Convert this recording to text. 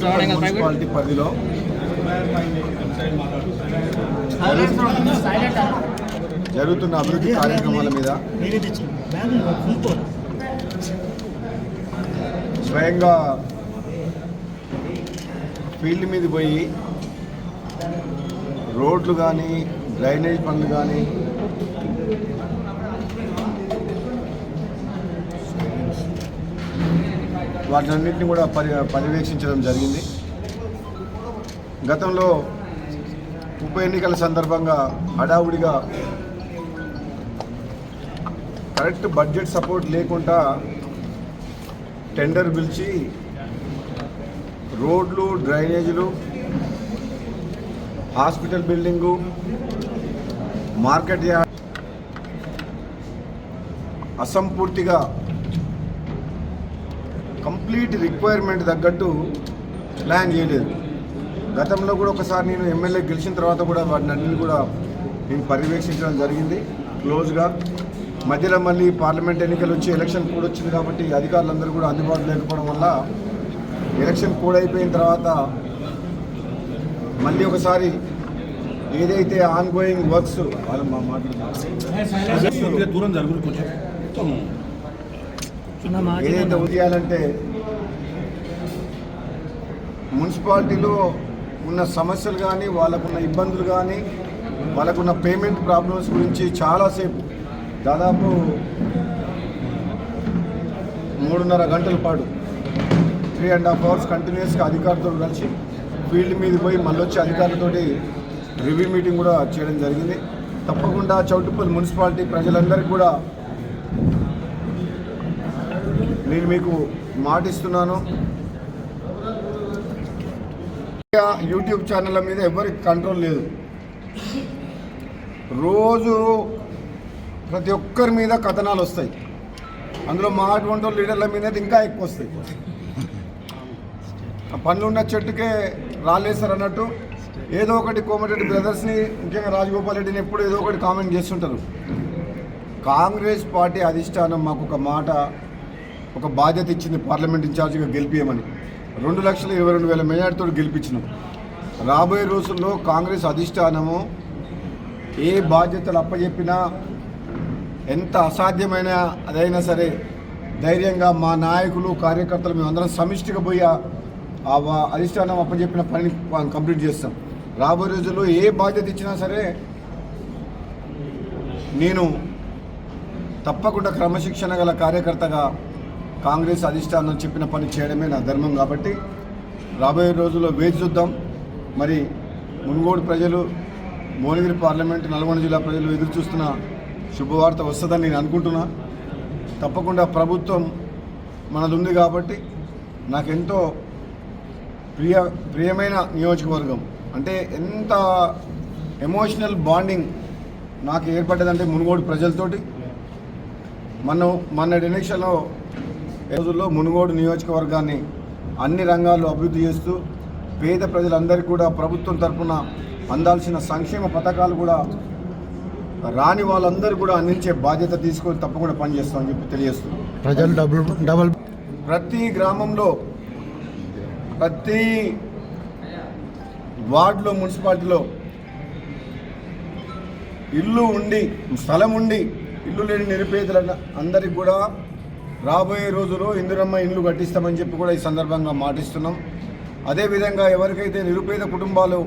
Municipality పరిధిలో జరుగుతున్న అభివృద్ధి కార్యక్రమాల మీద స్వయంగా ఫీల్డ్ మీద పోయి రోడ్లు కానీ డ్రైనేజ్ పనులు కానీ వాటినన్నింటినీ కూడా పర్యవేక్షించడం జరిగింది. గతంలో ఉప ఎన్నికల సందర్భంగా హడావుడిగా కరెక్ట్ బడ్జెట్ సపోర్ట్ లేకుండా టెండర్ పిలిచి రోడ్లు డ్రైనేజీలు హాస్పిటల్ బిల్డింగు మార్కెట్ యార్డ్ అసంపూర్తిగా కంప్లీట్ రిక్వైర్మెంట్ తగ్గట్టు ప్లాన్ చేయలేదు. గతంలో కూడా ఒకసారి నేను ఎమ్మెల్యే గెలిచిన తర్వాత కూడా వాటిని అన్నింటినీ కూడా నేను పర్యవేక్షించడం జరిగింది క్లోజ్గా. మధ్యలో మళ్ళీ పార్లమెంట్ ఎన్నికలు వచ్చి ఎలక్షన్ కోడ్ వచ్చింది కాబట్టి అధికారులందరూ కూడా అందుబాటులో లేకపోవడం వల్ల ఎలక్షన్ కోడ్ అయిపోయిన తర్వాత మళ్ళీ ఒకసారి ఏదైతే ఆన్ గోయింగ్ వర్క్స్ ఏదైతే చేయాలంటే మున్సిపాలిటీలో ఉన్న సమస్యలు కానీ వాళ్ళకున్న ఇబ్బందులు కానీ వాళ్ళకున్న పేమెంట్ ప్రాబ్లమ్స్ గురించి చాలాసేపు దాదాపు 3.5 గంటల పాటు 3.5 hours కంటిన్యూస్గా అధికారులతో కలిసి ఫీల్డ్ మీద పోయి మళ్ళీ వచ్చి అధికారులతోటి రివ్యూ మీటింగ్ కూడా చేయడం జరిగింది. తప్పకుండా చౌటుప్పల్ మున్సిపాలిటీ ప్రజలందరికీ కూడా నేను మీకు మాటిస్తున్నాను, యూట్యూబ్ ఛానళ్ళ మీద ఎవరికి కంట్రోల్ లేదు. రోజు ప్రతి ఒక్కరి మీద కథనాలు వస్తాయి. అందులో మా అటువంటి లీడర్ల మీద ఇంకా ఎక్కువ వస్తాయి. పనులున్న చెట్టుకే రాలేస్తారు అన్నట్టు ఏదో ఒకటి కోమటిరెడ్డి బ్రదర్స్ని, ముఖ్యంగా రాజగోపాల్ రెడ్డిని ఎప్పుడు ఏదో ఒకటి కామెంట్ చేస్తుంటారు. కాంగ్రెస్ పార్టీ అధిష్టానం మాకు ఒక మాట, ఒక బాధ్యత ఇచ్చింది పార్లమెంట్ ఇన్ఛార్జిగా గెలిపియమని. 2,22,000 మెజార్టీతో గెలిపించినాం. రాబోయే రోజుల్లో కాంగ్రెస్ అధిష్టానము ఏ బాధ్యతలు అప్పచెప్పినా ఎంత అసాధ్యమైన అదైనా సరే ధైర్యంగా మా నాయకులు కార్యకర్తలు మేము అందరం సమిష్టిగా పోయి ఆ అధిష్టానం అప్పచెప్పిన పనిని కంప్లీట్ చేస్తాం. రాబోయే రోజుల్లో ఏ బాధ్యత ఇచ్చినా సరే నేను తప్పకుండా క్రమశిక్షణ గల కార్యకర్తగా కాంగ్రెస్ అధిష్టానం చెప్పిన పని చేయడమే నా ధర్మం. కాబట్టి రాబోయే రోజుల్లో వేచి చూద్దాం. మరి మున్గోడు ప్రజలు, భువనగిరి పార్లమెంటు, నల్గొండ జిల్లా ప్రజలు ఎదురు చూస్తున్న శుభవార్త వస్తుందని నేను అనుకుంటున్నా. తప్పకుండా ప్రభుత్వం మనది ఉంది కాబట్టి నాకెంతో ప్రియమైన నియోజకవర్గం. అంటే ఎంత ఎమోషనల్ బాండింగ్ నాకు ఏర్పడ్డదంటే మునుగోడు ప్రజలతోటి. మొన్నటి ఎలక్షన్లో రోజుల్లో మునుగోడు నియోజకవర్గాన్ని అన్ని రంగాల్లో అభివృద్ధి చేస్తూ పేద ప్రజలందరికీ కూడా ప్రభుత్వం తరఫున అందాల్సిన సంక్షేమ పథకాలు కూడా రాని వాళ్ళందరూ కూడా అందించే బాధ్యత తీసుకొని తప్పకుండా పనిచేస్తామని చెప్పి తెలియజేస్తున్నాం. ప్రజలు డబుల్ ప్రతి గ్రామంలో, ప్రతి వార్డులో, మున్సిపాలిటీలో ఇల్లు ఉండి, స్థలం ఉండి ఇల్లు లేని నిరుపేదల అందరికి కూడా రాబోయే రోజుల్లో ఇందిరమ్మ ఇల్లు కట్టిస్తామని చెప్పి కూడా ఈ సందర్భంగా మాటిస్తున్నాం. అదేవిధంగా ఎవరికైతే నిరుపేద కుటుంబాలు